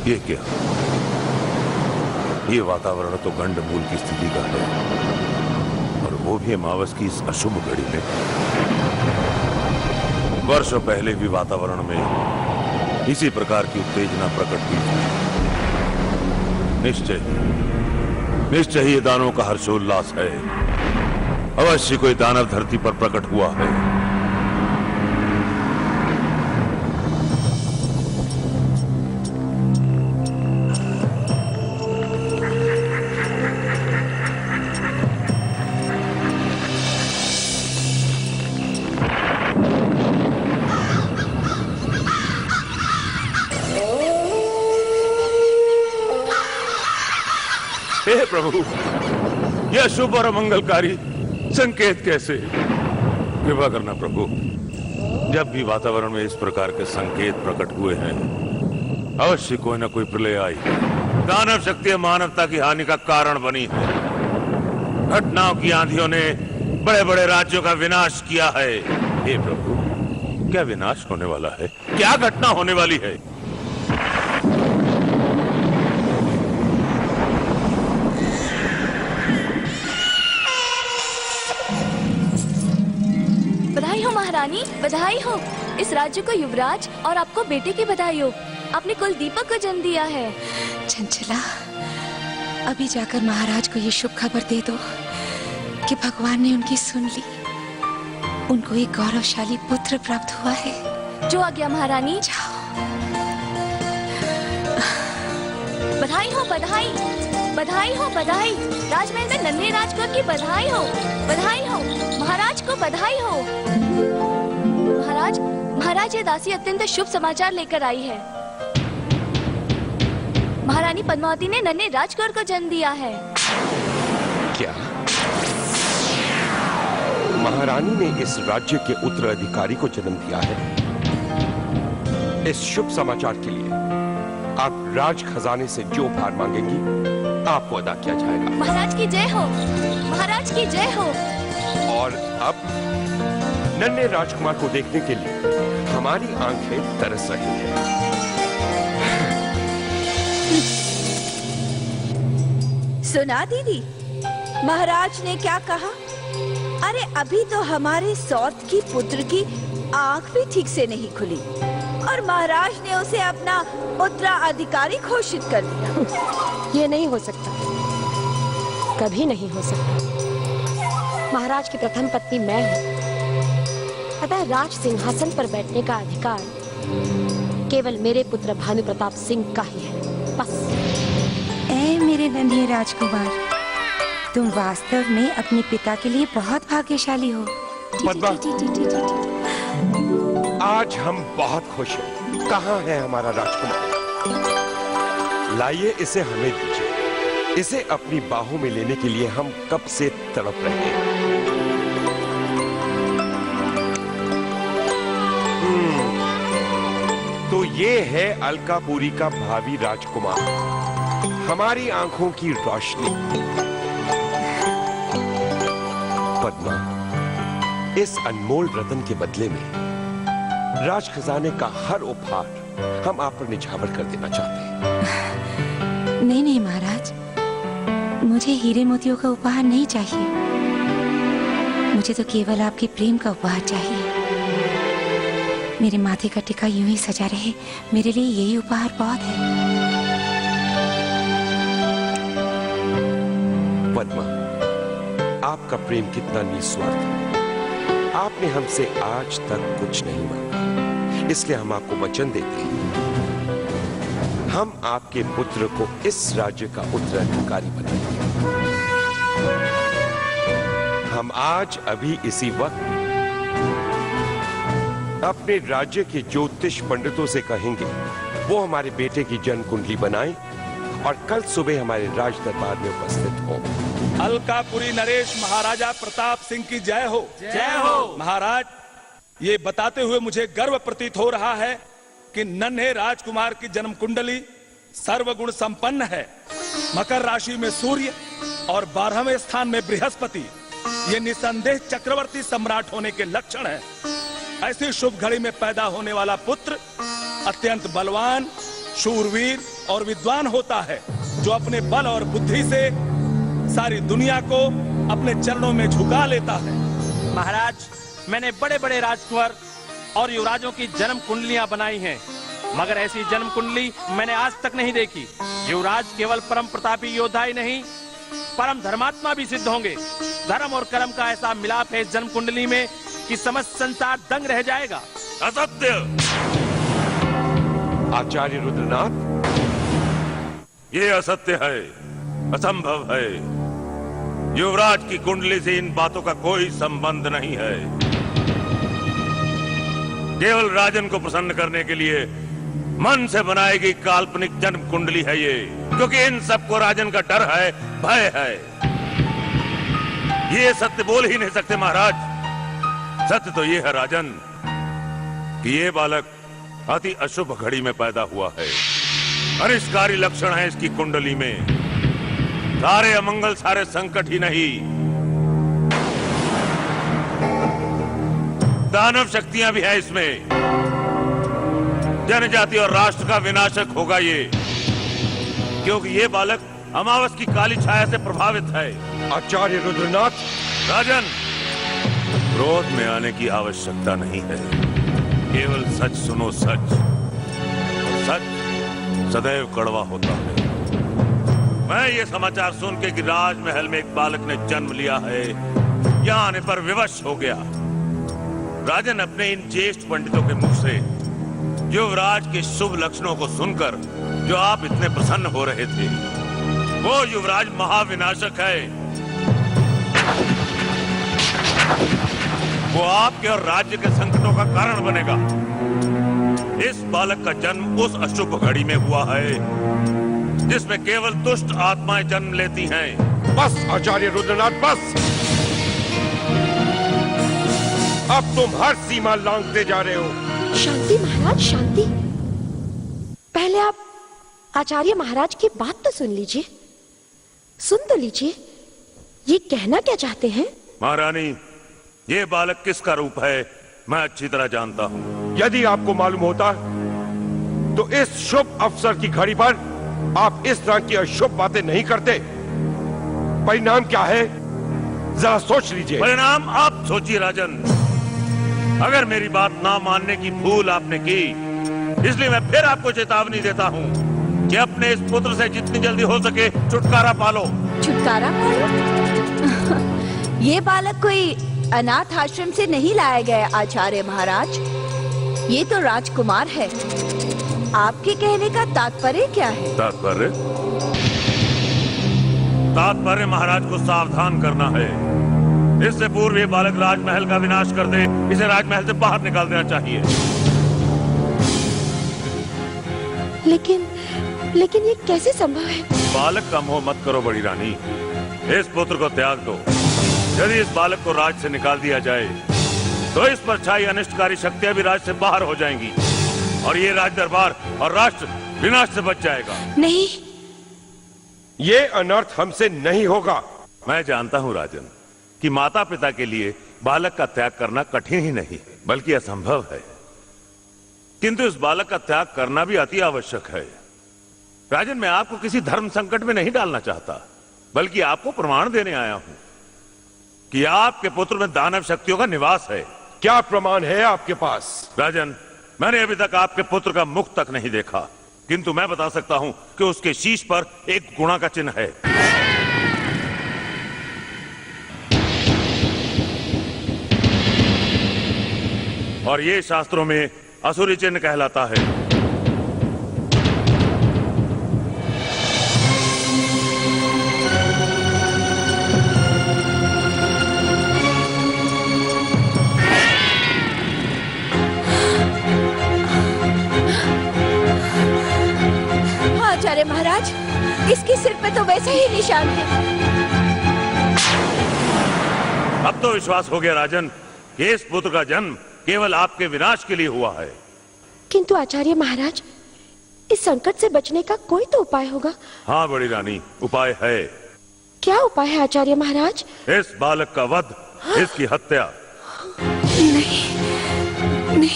ये क्या? ये वातावरण तो गंडमूल की स्थिति का है, और वो भी अमावस की इस अशुभ घड़ी में। वर्षों पहले भी वातावरण में इसी प्रकार की उत्तेजना प्रकट हुई थी। निश्चय ही ये दानों का हर्षोल्लास है। अवश्य कोई दानव धरती पर प्रकट हुआ है। हे प्रभु, यह शुभ और मंगलकारी संकेत कैसे? कृपा करना प्रभु, जब भी वातावरण में इस प्रकार के संकेत प्रकट हुए हैं, अवश्य कोई न कोई प्रलय आई। दानव शक्ति मानवता की हानि का कारण बनी है। घटनाओं की आंधियों ने बड़े बड़े राज्यों का विनाश किया है। हे प्रभु, क्या विनाश होने वाला है? क्या घटना होने वाली है? बधाई हो महारानी, बधाई हो। इस राज्य को युवराज और आपको बेटे की बधाई हो। आपने कुल दीपक को जन्म दिया है। चंचला, अभी जाकर महाराज को ये शुभ खबर दे दो कि भगवान ने उनकी सुन ली। उनको एक गौरवशाली पुत्र प्राप्त हुआ है। जो आ गया महारानी। जाओ। बधाई हो, बधाई, बधाई हो, बधाई। राजमहल में नन्हे राजकुमार की बधाई हो, बधाई हो। महाराज को बधाई हो। महाराज ये दासी अत्यंत शुभ समाचार लेकर आई है। महारानी पद्मावती ने नन्हे राजकुमार को जन्म दिया है। क्या महारानी ने इस राज्य के उत्तराधिकारी को जन्म दिया है? इस शुभ समाचार के लिए आप राज खजाने से जो भार मांगेंगी आपको अदा किया जाएगा। महाराज की जय हो, महाराज की जय हो। और अब नन्हे राजकुमार को देखने के लिए हमारी आंखें तरस रही हैं। सुना दीदी, महाराज ने क्या कहा? अरे अभी तो हमारे सौत की पुत्र की आंख भी ठीक से नहीं खुली और महाराज ने उसे अपना उत्तराधिकारी घोषित कर दिया। ये नहीं हो सकता, कभी नहीं हो सकता। महाराज की प्रथम पत्नी मैं हूँ, अतः राज सिंहासन पर बैठने का अधिकार केवल मेरे पुत्र भानु प्रताप सिंह का ही है, बस। ऐ मेरे नन्हे राजकुमार, तुम वास्तव में अपने पिता के लिए बहुत भाग्यशाली हो। पद्मा, आज हम बहुत खुश हैं। कहाँ है हमारा राजकुमार? लाइए इसे हमें दीजिए। इसे अपनी बाहों में लेने के लिए हम कब से तड़प रहे हैं। तो ये है अलकापुरी का भावी राजकुमार, हमारी आंखों की रोशनी। पद्मा, इस अनमोल रतन के बदले में राज खजाने का हर उपहार हम आप पर निछावर कर देना चाहते हैं। नहीं नहीं महाराज, मुझे हीरे मोतियों का उपहार नहीं चाहिए। मुझे तो केवल आपके प्रेम का उपहार चाहिए। मेरे माथे का टिका यूं ही सजा रहे, मेरे लिए यही उपहार बहुत है। पद्मा, आपका प्रेम कितना निस्वार्थ है। आपने हमसे आज तक कुछ नहीं मांगा, इसलिए हम आपको वचन देते हैं, हम आपके पुत्र को इस राज्य का उत्तराधिकारी बनाएंगे। हम आज अभी इसी वक्त अपने राज्य के ज्योतिष पंडितों से कहेंगे वो हमारे बेटे की जन्म कुंडली बनाएं और कल सुबह हमारे राज दरबार में उपस्थित हो। अलकापुरी नरेश महाराजा प्रताप सिंह की जय हो। जय हो। महाराज, ये बताते हुए मुझे गर्व प्रतीत हो रहा है कि नन्हे राजकुमार की जन्म कुंडली सर्वगुण संपन्न है। मकर राशि में सूर्य और 12वें स्थान में बृहस्पति, ये निसंदेह चक्रवर्ती सम्राट होने के लक्षण है। ऐसी शुभ घड़ी में पैदा होने वाला पुत्र अत्यंत बलवान, शूरवीर और विद्वान होता है जो अपने बल और बुद्धि से सारी दुनिया को अपने चरणों में झुका लेता है। महाराज, मैंने बड़े बड़े राजकुंवर और युवराजों की जन्म कुंडलियां बनाई हैं, मगर ऐसी जन्म कुंडली मैंने आज तक नहीं देखी। युवराज केवल परम प्रतापी योद्धा ही नहीं, परम धर्मात्मा भी सिद्ध होंगे। धर्म और कर्म का ऐसा मिलाप है इस जन्म कुंडली में कि समस्त संसार दंग रह जाएगा। असत्य! आचार्य रुद्रनाथ, ये असत्य है, असंभव है। युवराज की कुंडली से इन बातों का कोई संबंध नहीं है। केवल राजन को प्रसन्न करने के लिए मन से बनाई गई काल्पनिक जन्म कुंडली है ये, क्योंकि इन सबको राजन का डर है, भय है। ये सत्य बोल ही नहीं सकते महाराज। सत्य तो ये है राजन कि ये बालक अति अशुभ घड़ी में पैदा हुआ है। अनिष्टकारी लक्षण है इसकी कुंडली में। सारे अमंगल, सारे संकट ही नहीं, दानव शक्तियां भी हैं इसमें। जनजाति और राष्ट्र का विनाशक होगा ये, क्योंकि ये बालक अमावस की काली छाया से प्रभावित है। आचार्य रुद्रनाथ, राजन, क्रोध में आने की आवश्यकता नहीं है। केवल सच सुनो, सच। सच सदैव कड़वा होता है। मैं ये समाचार सुन के कि राजमहल में एक बालक ने जन्म लिया है, यहाँ आने पर विवश हो गया। राजन अपने इन ज्येष्ठ पंडितों के मुख से युवराज के शुभ लक्षणों को सुनकर जो आप इतने प्रसन्न हो रहे थे, वो युवराज महाविनाशक है। वो आपके और राज्य के संकटों का कारण बनेगा। इस बालक का जन्म उस अशुभ घड़ी में हुआ है जिसमें केवल दुष्ट आत्माएं जन्म लेती हैं। बस आचार्य रुद्रनाथ, बस। अब तुम हर सीमा लांघते जा रहे हो। शांति महाराज, शांति। पहले आप आचार्य महाराज की बात तो सुन लीजिए। सुन तो लीजिए, ये कहना क्या चाहते हैं? महारानी, ये बालक किसका रूप है मैं अच्छी तरह जानता हूँ। यदि आपको मालूम होता तो इस शुभ अवसर की घड़ी पर आप इस तरह की अशुभ बातें नहीं करते। परिणाम क्या है जरा सोच लीजिए। परिणाम आप सोचिए राजन। अगर मेरी बात ना मानने की भूल आपने की, इसलिए मैं फिर आपको चेतावनी देता हूँ कि अपने इस पुत्र से जितनी जल्दी हो सके छुटकारा पालो। छुटकारा पालो? ये बालक कोई अनाथ आश्रम से नहीं लाया गया आचार्य महाराज। ये तो राजकुमार है। आपके कहने का तात्पर्य क्या है? तात्पर्य? तात्पर्य महाराज को सावधान करना है। इससे पूर्व ये बालक राजमहल का विनाश कर दे। इसे राजमहल से बाहर निकाल देना चाहिए। लेकिन ये कैसे संभव है? बालक का मोह मत करो बड़ी रानी। इस पुत्र को त्याग दो। यदि इस बालक को राज से निकाल दिया जाए तो इस पर छाई अनिष्टकारी शक्तियां भी राज से बाहर हो जाएंगी और ये राज दरबार और राष्ट्र विनाश से बच जाएगा। नहीं, ये अनर्थ हमसे नहीं होगा। मैं जानता हूँ राजन कि माता पिता के लिए बालक का त्याग करना कठिन ही नहीं बल्कि असंभव है, किंतु इस बालक का त्याग करना भी अति आवश्यक है। राजन, मैं आपको किसी धर्म संकट में नहीं डालना चाहता, बल्कि आपको प्रमाण देने आया हूं कि आपके पुत्र में दानव शक्तियों का निवास है। क्या प्रमाण है आपके पास? राजन, मैंने अभी तक आपके पुत्र का मुख तक नहीं देखा, किंतु मैं बता सकता हूं कि उसके शीश पर एक गुणा का चिन्ह है। और ये शास्त्रों में असुरी चिन्ह कहलाता है। आचार्य महाराज, इसके सिर पे तो वैसे ही निशान है। अब तो विश्वास हो गया राजन कि इस पुत्र का जन्म केवल आपके विनाश के लिए हुआ है। किंतु आचार्य महाराज, इस संकट से बचने का कोई तो उपाय होगा। हाँ बड़ी रानी, उपाय है। क्या उपाय है आचार्य महाराज? इस बालक का वध, इसकी हत्या। नहीं,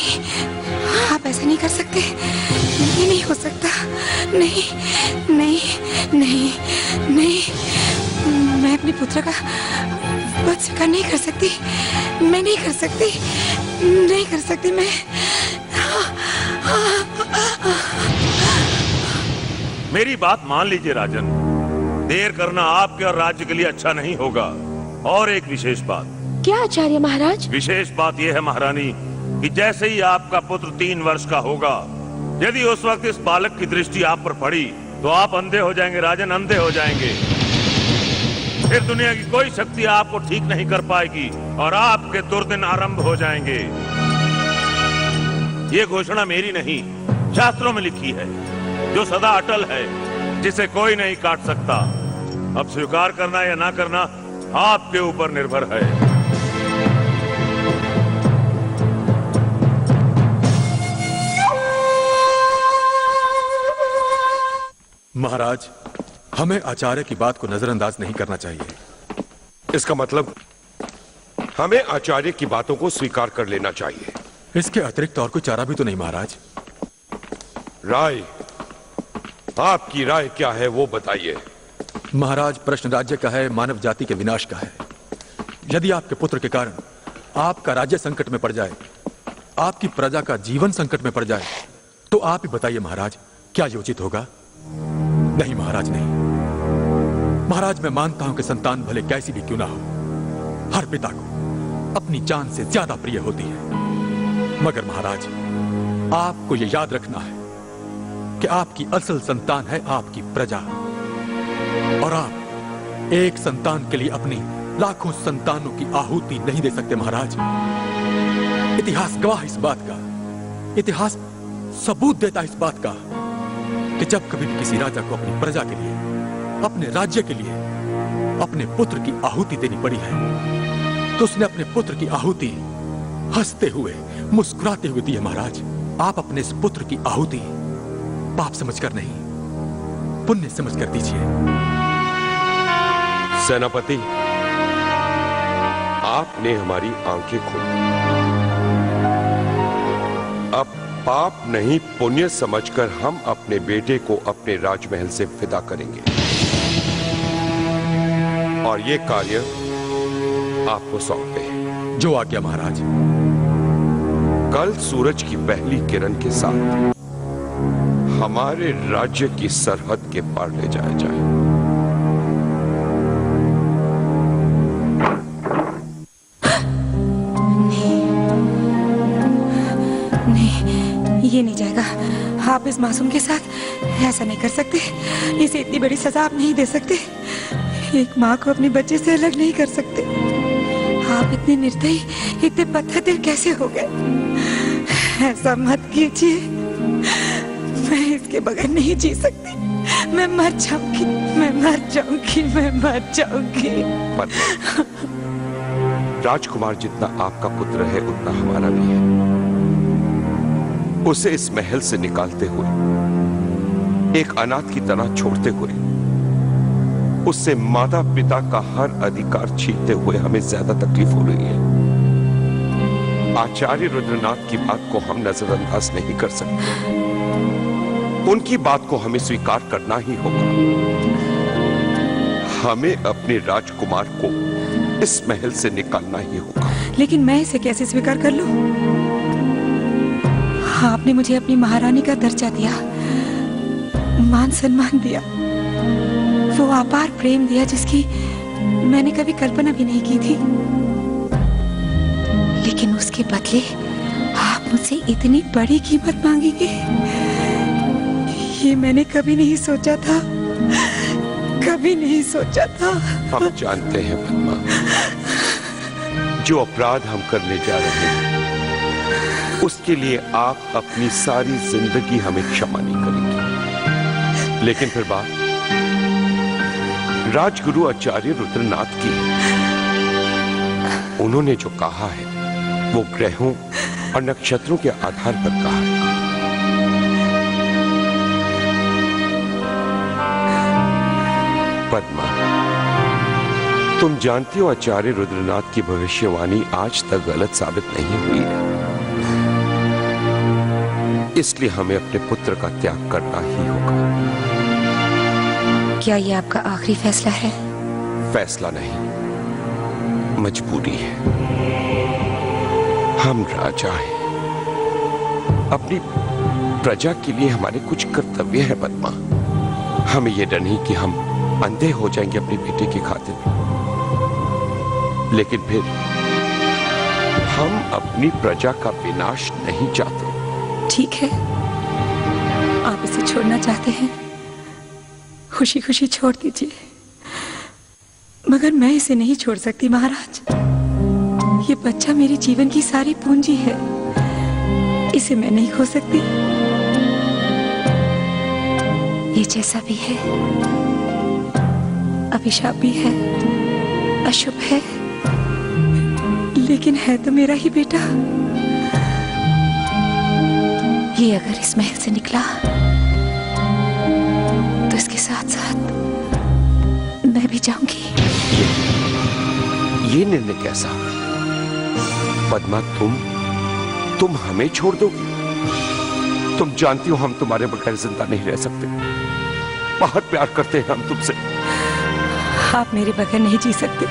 आप ऐसा नहीं कर सकते। ये नहीं हो सकता। नहीं नहीं नहीं नहीं, मैं अपने पुत्र का वध स्वीकार नहीं कर सकती। मैं नहीं कर सकती, नहीं कर सकती मैं। मेरी बात मान लीजिए राजन, देर करना आपके और राज्य के लिए अच्छा नहीं होगा। और एक विशेष बात। क्या आचार्य महाराज? विशेष बात यह है महारानी कि जैसे ही आपका पुत्र 3 वर्ष का होगा, यदि उस वक्त इस बालक की दृष्टि आप पर पड़ी तो आप अंधे हो जाएंगे राजन, अंधे हो जाएंगे। फिर दुनिया की कोई शक्ति आपको ठीक नहीं कर पाएगी और आपके दुर्दिन आरंभ हो जाएंगे। ये घोषणा मेरी नहीं, शास्त्रों में लिखी है, जो सदा अटल है, जिसे कोई नहीं काट सकता। अब स्वीकार करना या ना करना आपके ऊपर निर्भर है। महाराज, हमें आचार्य की बात को नजरअंदाज नहीं करना चाहिए। इसका मतलब हमें आचार्य की बातों को स्वीकार कर लेना चाहिए। इसके अतिरिक्त और कोई चारा भी तो नहीं महाराज। राय, आपकी राय क्या है वो बताइए। महाराज, प्रश्न राज्य का है, मानव जाति के विनाश का है। यदि आपके पुत्र के कारण आपका राज्य संकट में पड़ जाए, आपकी प्रजा का जीवन संकट में पड़ जाए, तो आप ही बताइए महाराज, क्या ये उचित होगा? नहीं महाराज, नहीं। महाराज, मैं मानता हूं कि संतान भले कैसी भी क्यों ना हो, हर पिता को अपनी जान से ज्यादा प्रिय होती है। मगर महाराज, आपको यह याद रखना है कि आपकी असल संतान है आपकी प्रजा, और आप एक संतान के लिए अपनी लाखों संतानों की आहुति नहीं दे सकते महाराज। इतिहास गवाह इस बात का, इतिहास सबूत देता इस बात का कि जब कभी भी किसी राजा को अपनी प्रजा के लिए, अपने राज्य के लिए अपने पुत्र की आहुति देनी पड़ी है, तो उसने अपने पुत्र की आहुति हंसते हुए, मुस्कुराते हुए दी है महाराज। आप अपने इस पुत्र की आहुति पाप समझकर नहीं, पुण्य समझकर दीजिए। सेनापति, आपने हमारी आंखें खोली। अब पाप नहीं, पुण्य समझकर हम अपने बेटे को अपने राजमहल से विदा करेंगे, और ये कार्य आपको सौंपते हैं। जो आज्ञा महाराज। कल सूरज की पहली किरण के साथ हमारे राज्य की सरहद के पार ले जाया जाए। नहीं, ये नहीं जाएगा। आप इस मासूम के साथ ऐसा नहीं कर सकते। इसे इतनी बड़ी सजा आप नहीं दे सकते। एक माँ को अपने बच्चे से अलग नहीं कर सकते। आप इतने निर्दयी, इतने पत्थर कैसे हो गए? ऐसा मत कीजिए। मैं इसके बगैर नहीं जी सकती। मैं मर जाऊंगी, मैं मर जाऊंगी, मैं मर जाऊंगी। राजकुमार जितना आपका पुत्र है उतना हमारा भी है। उसे इस महल से निकालते हुए, एक अनाथ की तरह छोड़ते हुए, उससे माता पिता का हर अधिकार छीनते हुए हमें ज्यादा तकलीफ हो रही है। आचार्य रुद्रनाथ की बात को हम नजरअंदाज नहीं कर सकते। उनकी बात को हमें स्वीकार करना ही होगा। हमें अपने राजकुमार को इस महल से निकालना ही होगा। लेकिन मैं इसे कैसे स्वीकार कर लूं? आपने मुझे अपनी महारानी का दर्जा दिया, मान सम्मान दिया, वो अपार प्रेम दिया जिसकी मैंने कभी कल्पना भी नहीं की थी। लेकिन उसके बदले आप मुझसे इतनी बड़ी कीमत मांगेंगे, ये मैंने कभी नहीं सोचा था, कभी नहीं सोचा था। हम जानते हैं पद्मा, जो अपराध हम करने जा रहे हैं उसके लिए आप अपनी सारी जिंदगी हमें क्षमा नहीं करेंगी। लेकिन फिर बात राजगुरु आचार्य रुद्रनाथ की, उन्होंने जो कहा है वो ग्रहों और नक्षत्रों के आधार पर कहा है। पद्मा, तुम जानती हो आचार्य रुद्रनाथ की भविष्यवाणी आज तक गलत साबित नहीं हुई है। इसलिए हमें अपने पुत्र का त्याग करना ही होगा। क्या ये आपका आखिरी फैसला है? फैसला नहीं, मजबूरी है। हम राजा हैं, अपनी प्रजा के लिए हमारे कुछ कर्तव्य है पद्मा। हमें यह डर नहीं कि हम अंधे हो जाएंगे अपने बेटे की खातिर, लेकिन फिर हम अपनी प्रजा का विनाश नहीं चाहते। ठीक है, आप इसे छोड़ना चाहते हैं, खुशी खुशी छोड़ दीजिए, मगर मैं इसे नहीं छोड़ सकती महाराज। ये बच्चा मेरे जीवन की सारी पूंजी है, इसे मैं नहीं खो सकती। ये जैसा भी है, अभिशाप भी है, अशुभ है, लेकिन है तो मेरा ही बेटा। ये अगर इस महल से निकला तो इसके साथ साथ मैं भी जाऊंगी। ये निर्णय कैसा? पद्मा, तुम हमें छोड़ दोगी? तुम जानती हो हम तुम्हारे बगैर जिंदा नहीं रह सकते। बहुत प्यार करते हैं हम तुमसे। आप मेरे बगैर नहीं जी सकते,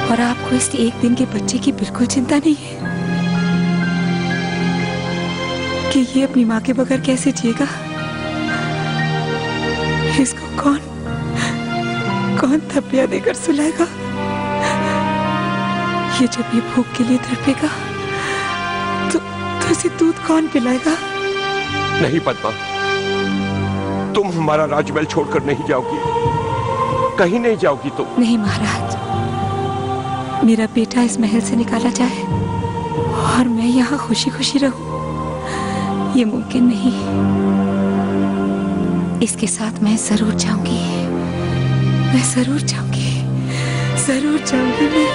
और आपको इस एक दिन के बच्चे की बिल्कुल चिंता नहीं है कि ये अपनी माँ के बगैर कैसे जिएगा। इसको कौन थप्पियां देकर सुलाएगा? ये जब ये भूख के लिए तड़पेगा तो इसे दूध कौन पिलाएगा? नहीं पद्मा, तुम हमारा राजमहल छोड़कर नहीं जाओगी, कहीं नहीं जाओगी तुम। नहीं महाराज, मेरा बेटा इस महल से निकाला जाए और मैं यहाँ खुशी खुशी रहूं, ये मुमकिन नहीं। इसके साथ मैं जरूर जाऊंगी, मैं जरूर जाऊंगी, जरूर जाऊंगी मैं।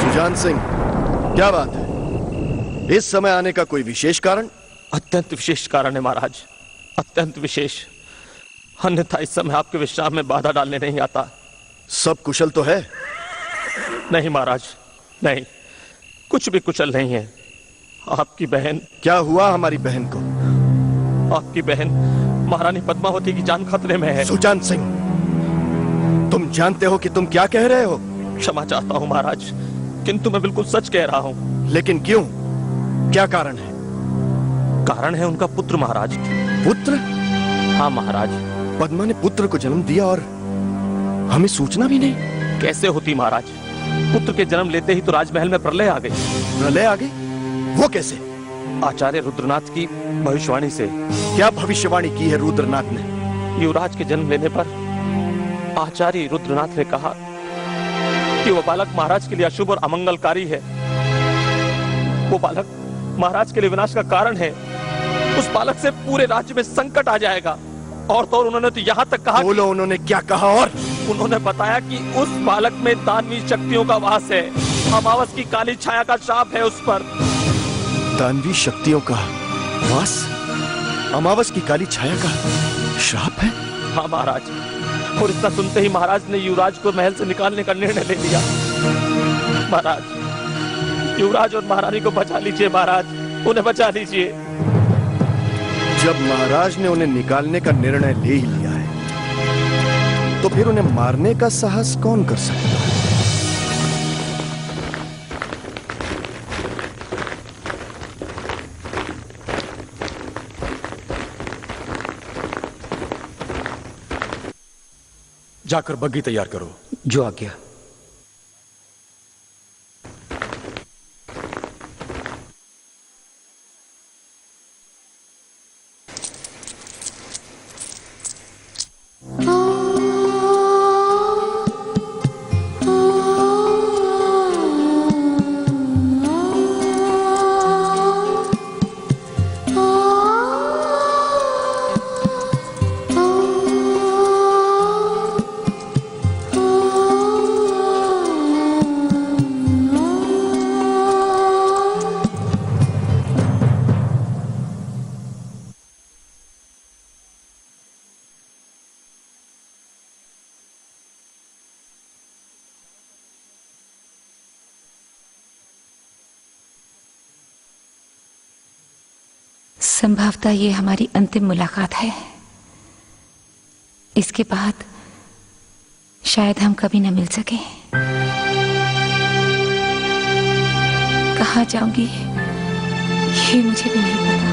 सुजान सिंह, क्या बात है? इस समय आने का कोई विशेष कारण? अत्यंत विशेष कारण है महाराज, अत्यंत विशेष। अन्यथा इस समय आपके विश्राम में बाधा डालने नहीं आता। सब कुशल तो है? नहीं महाराज, नहीं, कुछ भी कुशल नहीं है। आपकी बहन। क्या हुआ हमारी बहन को? आपकी बहन महारानी पद्मावती की जान खतरे में है। सुजान सिंह, तुम जानते हो कि तुम क्या कह रहे हो? क्षमा चाहता हूँ महाराज, किंतु मैं बिल्कुल सच कह रहा हूँ। लेकिन क्यों? क्या कारण है? कारण है उनका पुत्र महाराज। पुत्र? हाँ महाराज। पद्मा ने पुत्र को जन्म दिया और हमें सूचना भी नहीं? कैसे होती महाराज, पुत्र के जन्म लेते ही तो राजमहल में प्रलय आ गई। प्रलय आ गई? वो कैसे? आचार्य रुद्रनाथ की भविष्यवाणी से। क्या भविष्यवाणी की है रुद्रनाथ ने? युवराज के जन्म लेने पर आचार्य रुद्रनाथ ने कहा कि वो बालक महाराज के लिए अशुभ और अमंगलकारी है। वो बालक महाराज के लिए विनाश का कारण है। उस बालक से पूरे राज्य में संकट आ जाएगा। और तो उन्होंने तो यहाँ तक कहा। बोलो, उन्होंने क्या कहा? और उन्होंने बताया कि उस बालक में दानवी शक्तियों का वास है, अमावस की काली छाया का शाप है उस पर। दानवी शक्तियों का वास? अमावस की काली छाया का श्राप है? हाँ महाराज। और इतना सुनते ही महाराज ने युवराज को महल से निकालने का निर्णय ले लिया। महाराज, युवराज और महारानी को बचा लीजिए महाराज, उन्हें बचा लीजिए। जब महाराज ने उन्हें निकालने का निर्णय ले ही लिया है, तो फिर उन्हें मारने का साहस कौन कर सकता है? जाकर बग्गी तैयार करो। जो आज्ञा। संभवतः ये हमारी अंतिम मुलाकात है। इसके बाद शायद हम कभी न मिल सके। कहाँ जाऊंगी ये मुझे भी नहीं पता।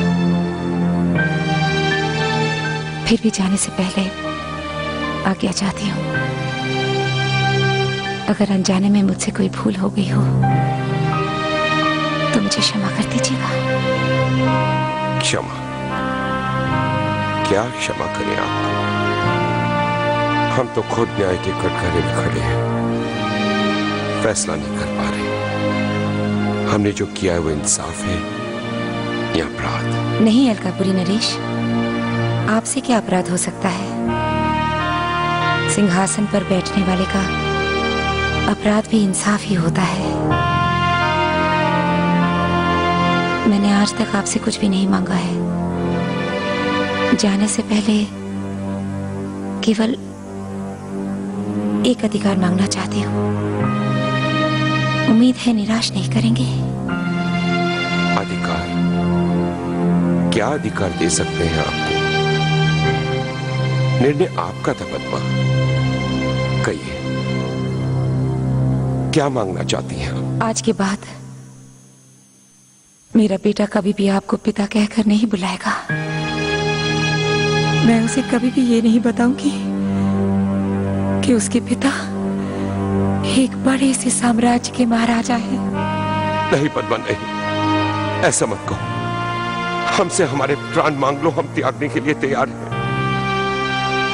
फिर भी जाने से पहले आज्ञा चाहती हूँ। अगर अनजाने में मुझसे कोई भूल हो गई हो तो मुझे क्षमा कर दीजिएगा। क्षमा? क्या क्षमा करें आपको? हम तो खुद न्याय के कटघरे में खड़े हैं, फैसला नहीं कर पा रहे। हमने जो किया है वो इंसाफ है या अपराध? नहीं अलकापुरी नरेश, आपसे क्या अपराध हो सकता है? सिंहासन पर बैठने वाले का अपराध भी इंसाफ ही होता है। मैंने आज तक आपसे कुछ भी नहीं मांगा है। जाने से पहले केवल एक अधिकार मांगना चाहती हूँ। उम्मीद है निराश नहीं करेंगे। अधिकार? क्या अधिकार दे सकते हैं आपको? निर्णय आपका था पद्मा। कहिए, क्या मांगना चाहती हैं? आज के बाद मेरा बेटा कभी भी आपको पिता कहकर नहीं बुलाएगा। मैं उसे कभी भी ये नहीं बताऊंगी कि उसके पिता एक बड़े से साम्राज्य के महाराजा हैं। नहीं पद्मा, नहीं, ऐसा मत कहो। हमसे हमारे प्राण मांग लो, हम त्यागने के लिए तैयार हैं।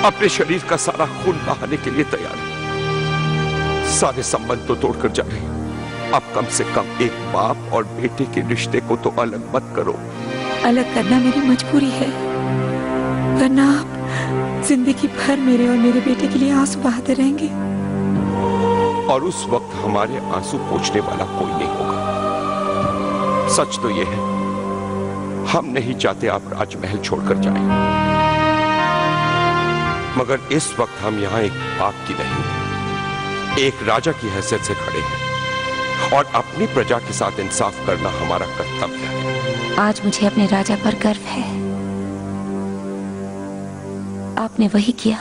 अपने शरीर का सारा खून बहाने के लिए तैयार हैं। सारे संबंध तो तोड़कर जाए, अब कम से कम एक बाप और बेटे के रिश्ते को तो अलग मत करो। अलग करना मेरी मजबूरी है, वरना आप जिंदगी भर मेरे और मेरे बेटे के लिए आंसू बहाते रहेंगे। और उस वक्त हमारे आंसू पोंछने वाला कोई नहीं होगा। सच तो यह है, हम नहीं चाहते आप राजमहल छोड़कर जाएं। मगर इस वक्त हम यहां एक बाप की नहीं, एक राजा की हैसियत से खड़े हैं और अपनी प्रजा के साथ इंसाफ करना हमारा कर्तव्य है। आज मुझे अपने राजा पर गर्व है। आपने वही किया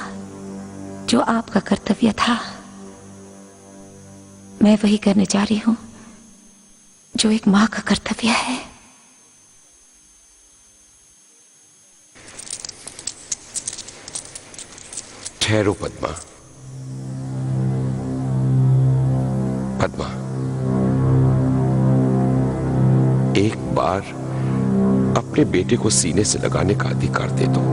जो आपका कर्तव्य था। मैं वही करने जा रही हूं जो एक मां का कर्तव्य है। ठहरो पद्मा। पद्मा, एक बार अपने बेटे को सीने से लगाने का अधिकार दे दो।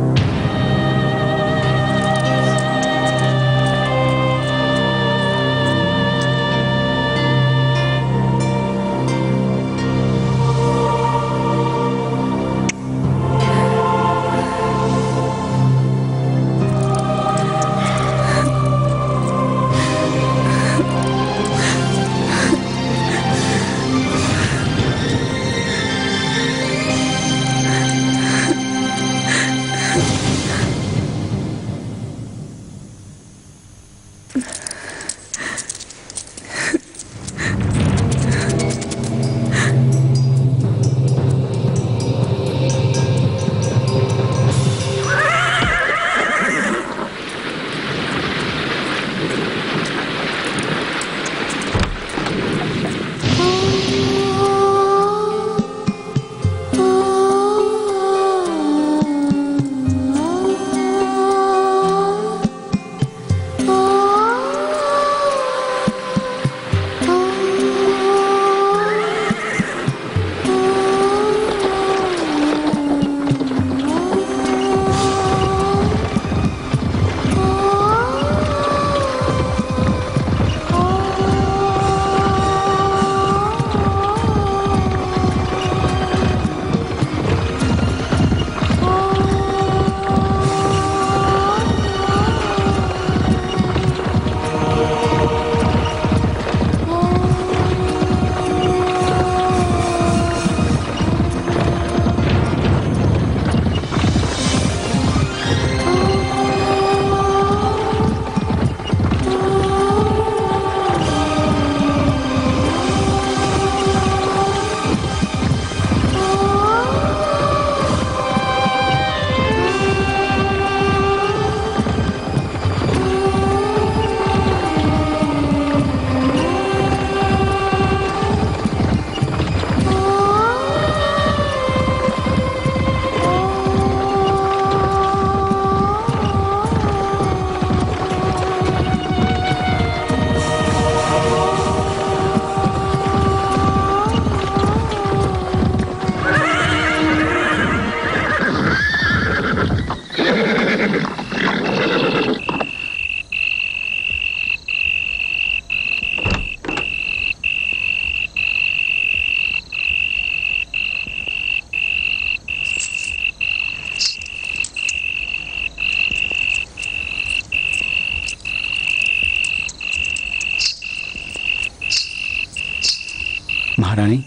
महारानी,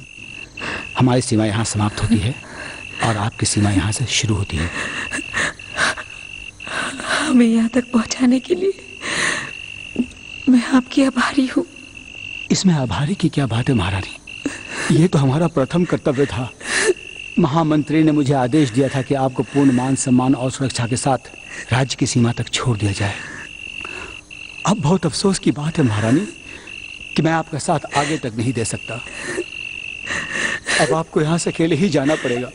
हमारी सीमा यहाँ समाप्त होती है और आपकी सीमा यहाँ से शुरू होती है। हमें यहाँ तक पहुँचाने के लिए मैं आपकी आभारी हूँ। इसमें आभारी की क्या बात है महारानी, ये तो हमारा प्रथम कर्तव्य था। महामंत्री ने मुझे आदेश दिया था कि आपको पूर्ण मान सम्मान और सुरक्षा के साथ राज्य की सीमा तक छोड़ दिया जाए। अब बहुत अफसोस की बात है महारानी कि मैं आपका साथ आगे तक नहीं दे सकता। अब आपको यहाँ से अकेले ही जाना पड़ेगा।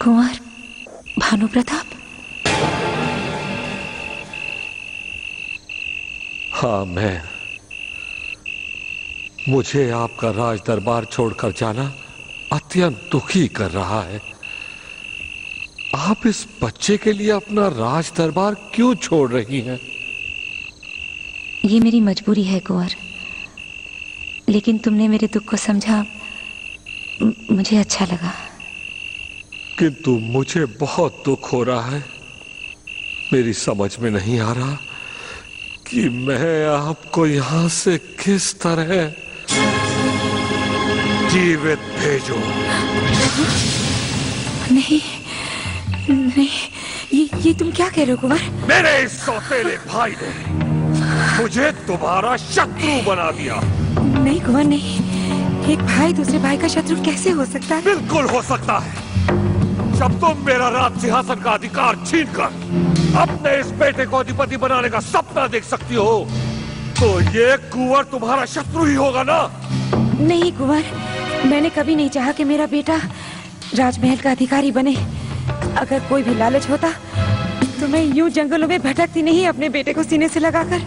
कुंवर भानु प्रताप। हाँ, मुझे आपका राज दरबार छोड़कर जाना अत्यंत दुखी कर रहा है। आप इस बच्चे के लिए अपना राज दरबार क्यों छोड़ रही हैं? ये मेरी मजबूरी है कुंवर, लेकिन तुमने मेरे दुख को समझा, मुझे अच्छा लगा। किंतु मुझे बहुत दुख हो रहा है। मेरी समझ में नहीं आ रहा कि मैं आपको यहां से किस तरह जीवित भेजूं। नहीं नहीं, ये तुम क्या कह रहे हो कुंवर? मेरे इस सौतेले भाई ने मुझे तुम्हारा शत्रु बना दिया। नहीं कुंवर नहीं, एक भाई दूसरे भाई का शत्रु कैसे हो सकता है? बिल्कुल हो सकता है। जब तुम मेरा राज सिंहासन का अधिकार छीनकर अपने इस बेटे को अधिपति बनाने का सपना देख सकती हो, तो ये कुंवर तुम्हारा शत्रु ही होगा ना? नहीं कुंवर, मैंने कभी नहीं चाहा कि मेरा बेटा राजमहल का अधिकारी बने। अगर कोई भी लालच होता तो मैं यूं जंगलों में भटकती नहीं अपने बेटे को सीने से लगाकर।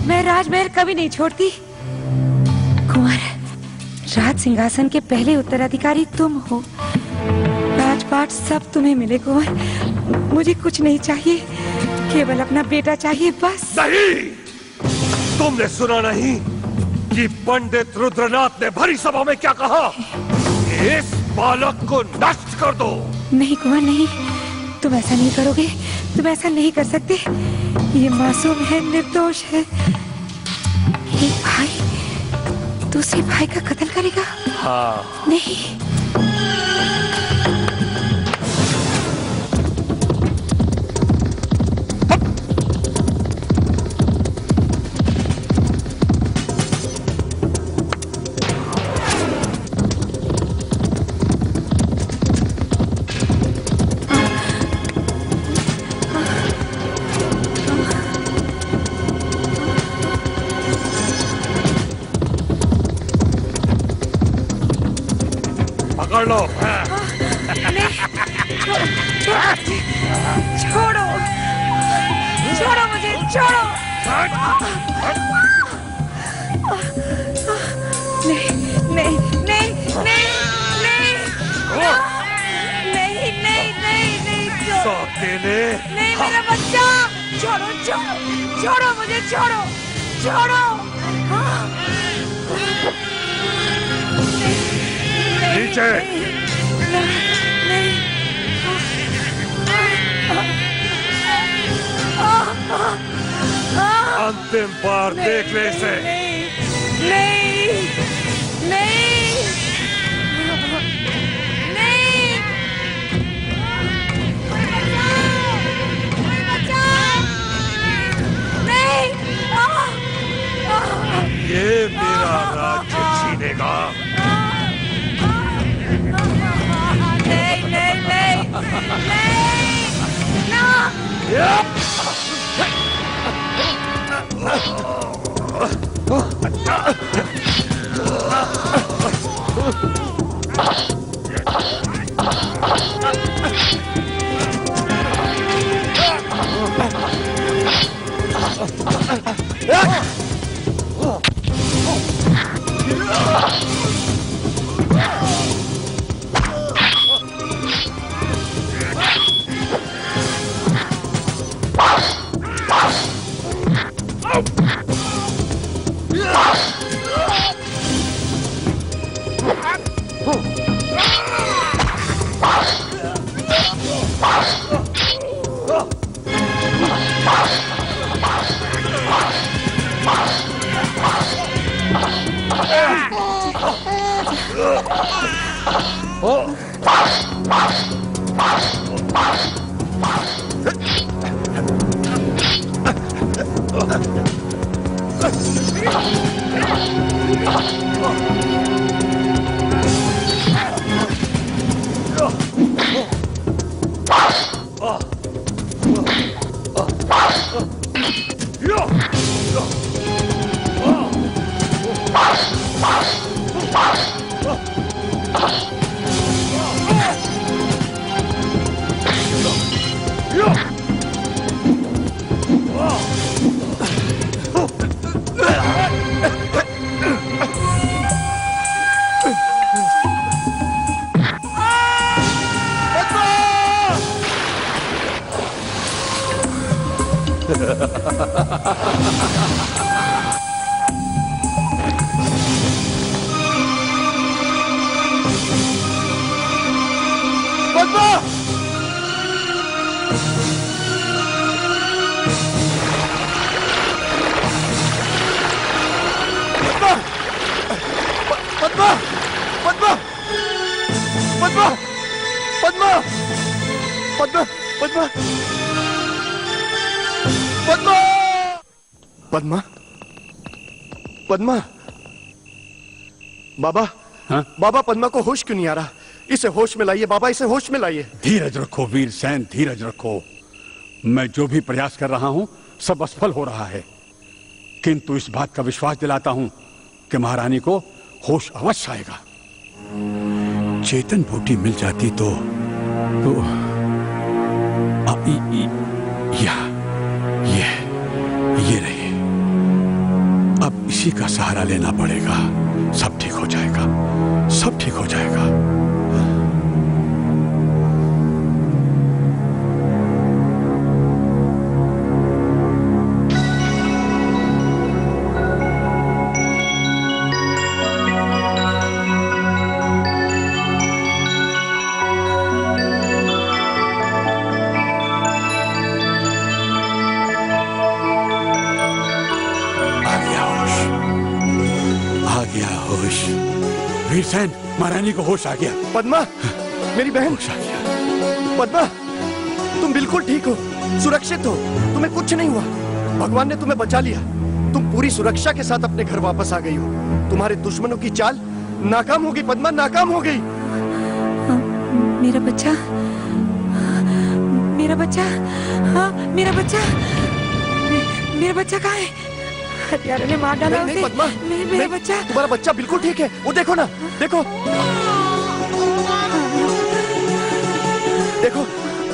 मैं राजमहल कभी नहीं छोड़ती। कुंवर, राज सिंहासन के पहले उत्तराधिकारी तुम हो। राजपाट सब तुम्हें मिले कुंवर। मुझे कुछ नहीं चाहिए, केवल अपना बेटा चाहिए बस। नहीं, तुमने सुना नहीं कि पंडित रुद्रनाथ ने भरी सभा में क्या कहा? इस बालक को नष्ट कर दो। नहीं कुंवर नहीं, तुम ऐसा नहीं करोगे। तुम ऐसा नहीं कर सकते। ये मासूम है, निर्दोष है। एक भाई दूसरे भाई का कत्ल करेगा? हाँ। नहीं। पकड़ लो। छोड़ो, छोड़ो मुझे, छोड़ो। नहीं नहीं नहीं नहीं नहीं नहीं नहीं नहीं नहीं, नहीं मेरा बच्चा, छोड़ो छोड़ो छोड़ो मुझे, छोड़ो छोड़ो। नीचे। नहीं अंतिम बार देख ले इसे। नहीं नहीं नहीं नहीं ये मेरा राज्य छीनेगा। नहीं नहीं नहीं नहीं ना पद्मा, पद्मा, बाबा, हाँ? बाबा पद्मा को होश क्यों नहीं आ रहा? इसे होश में लाइए बाबा, इसे होश में लाइए। धीरज रखो वीरसेन, धीरज रखो। मैं जो भी प्रयास कर रहा हूं सब असफल हो रहा है, किंतु इस बात का विश्वास दिलाता हूं कि महारानी को होश अवश्य आएगा। चेतन बूटी मिल जाती तो ये रही। अब इसी का सहारा लेना पड़ेगा। सब ठीक हो जाएगा, सब ठीक हो जाएगा। वीरसेन, महारानी को होश आ गया। पद्मा, मेरी बहन, होश आ गया। पद्मा, तुम बिल्कुल ठीक हो, सुरक्षित हो, तुम्हें कुछ नहीं हुआ। भगवान ने तुम्हें बचा लिया। तुम पूरी सुरक्षा के साथ अपने घर वापस आ गई हो। तुम्हारे दुश्मनों की चाल नाकाम हो गई पद्मा, नाकाम हो गई। मेरा बच्चा, मेरा बच्चा, हाँ मेरा बच्चा, मेरा बच्चा कहाँ है? हत्यारों ने मार डाला उसे। पद्मा, मेरा बच्चा, तुम्हारा बच्चा बिल्कुल ठीक है। वो देखो ना, देखो देखो,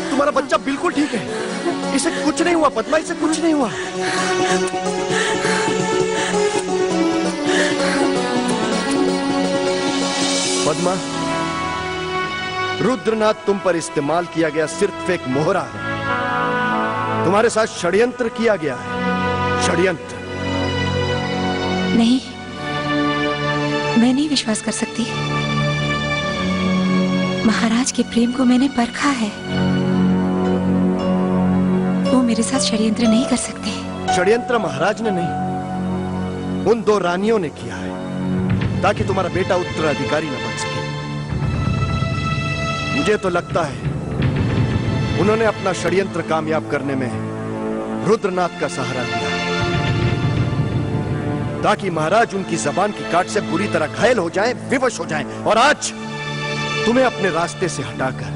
तुम्हारा बच्चा बिल्कुल ठीक है। इसे कुछ नहीं हुआ पद्मा, इसे कुछ नहीं हुआ। पद्मा, रुद्रनाथ तुम पर इस्तेमाल किया गया सिर्फ एक मोहरा है। तुम्हारे साथ षड्यंत्र किया गया है, षड्यंत्र। नहीं, मैं नहीं विश्वास कर सकती। महाराज के प्रेम को मैंने परखा है। वो मेरे साथ षड्यंत्र नहीं कर सकते। षड्यंत्र महाराज ने नहीं, उन दो रानियों ने किया है ताकि तुम्हारा बेटा उत्तराधिकारी न बन सके। मुझे तो लगता है उन्होंने अपना षड्यंत्र कामयाब करने में रुद्रनाथ का सहारा लिया है, ताकि महाराज उनकी जबान की काट से बुरी तरह घायल हो जाएं, विवश हो जाएं, और आज तुम्हें अपने रास्ते से हटाकर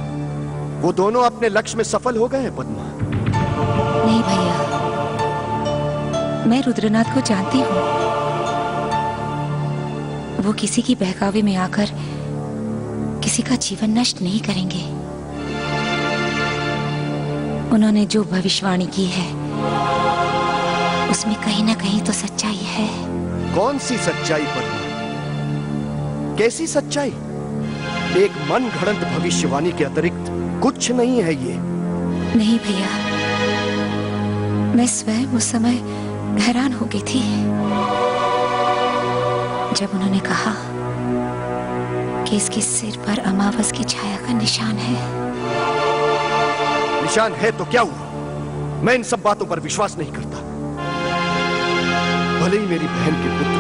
वो दोनों अपने लक्ष्य में सफल हो गए हैं पद्मा। नहीं भैया, मैं रुद्रनाथ को जानती हूँ। वो किसी की बहकावे में आकर किसी का जीवन नष्ट नहीं करेंगे। उन्होंने जो भविष्यवाणी की है उसमें कहीं ना कहीं तो सच्चाई है। कौन सी सच्चाई पद्मा? कैसी सच्चाई? एक मन घड़ंत भविष्यवाणी के अतिरिक्त कुछ नहीं है ये। नहीं भैया, मैं स्वयं उस समय हैरान हो गई थी जब उन्होंने कहा कि इसके सिर पर अमावस की छाया का निशान है। निशान है तो क्या हुआ? मैं इन सब बातों पर विश्वास नहीं करता। भले ही मेरी बहन के पुत्र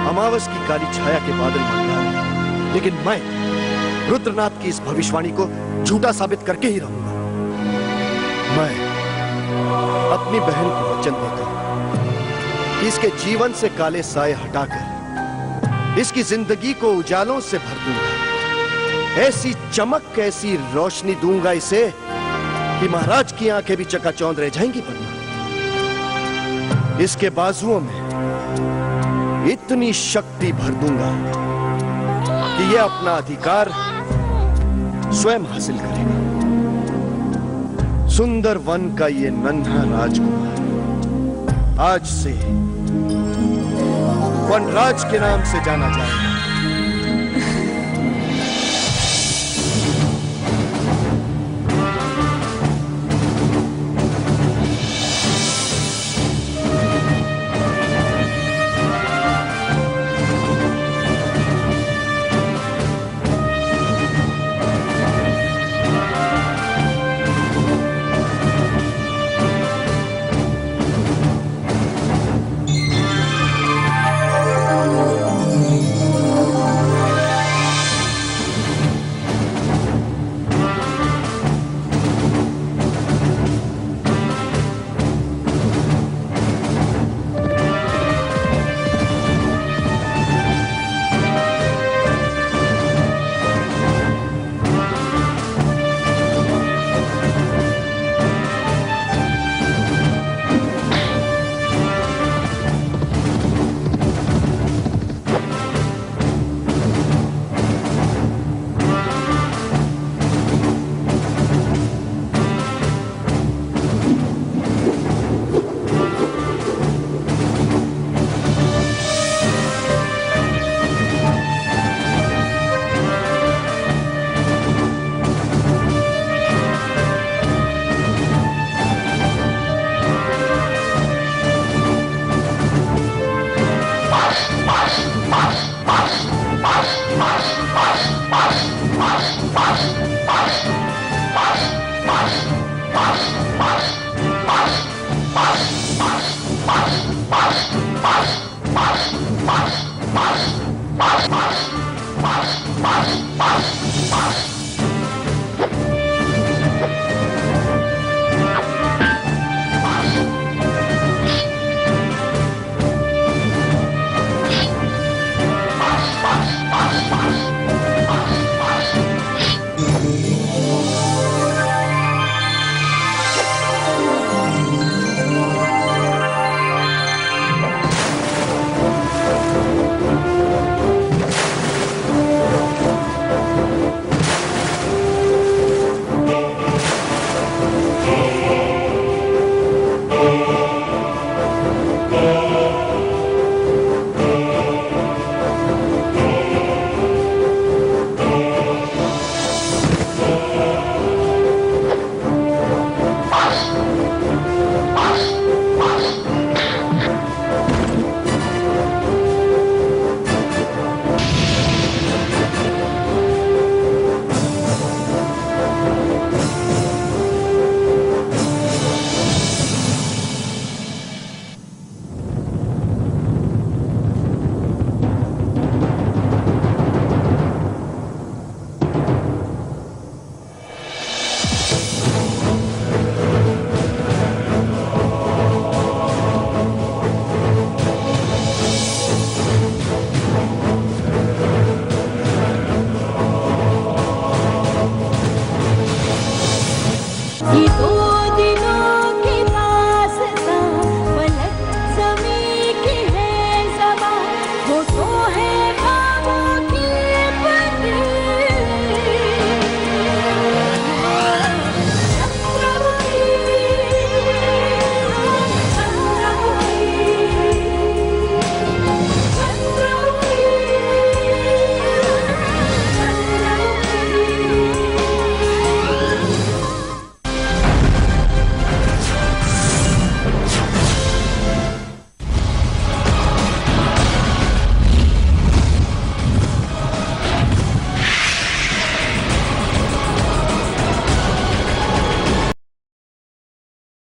अमावस की काली छाया के बादल मंडरा रहे, लेकिन मैं रुद्रनाथ की इस भविष्यवाणी को झूठा साबित करके ही रहूंगा। मैं अपनी बहन को वचन देता हूं कि इसके जीवन से काले साए हटाकर इसकी जिंदगी को उजालों से भर दूंगा। ऐसी चमक, ऐसी रोशनी दूंगा इसे कि महाराज की आंखें भी चकाचौंध रह जाएंगी। पद्मा, इसके बाजुओं में इतनी शक्ति भर दूंगा कि यह अपना अधिकार स्वयं हासिल करेगा। सुंदर वन का ये नन्हा राजकुमार आज से वनराज के नाम से जाना जाएगा। तो है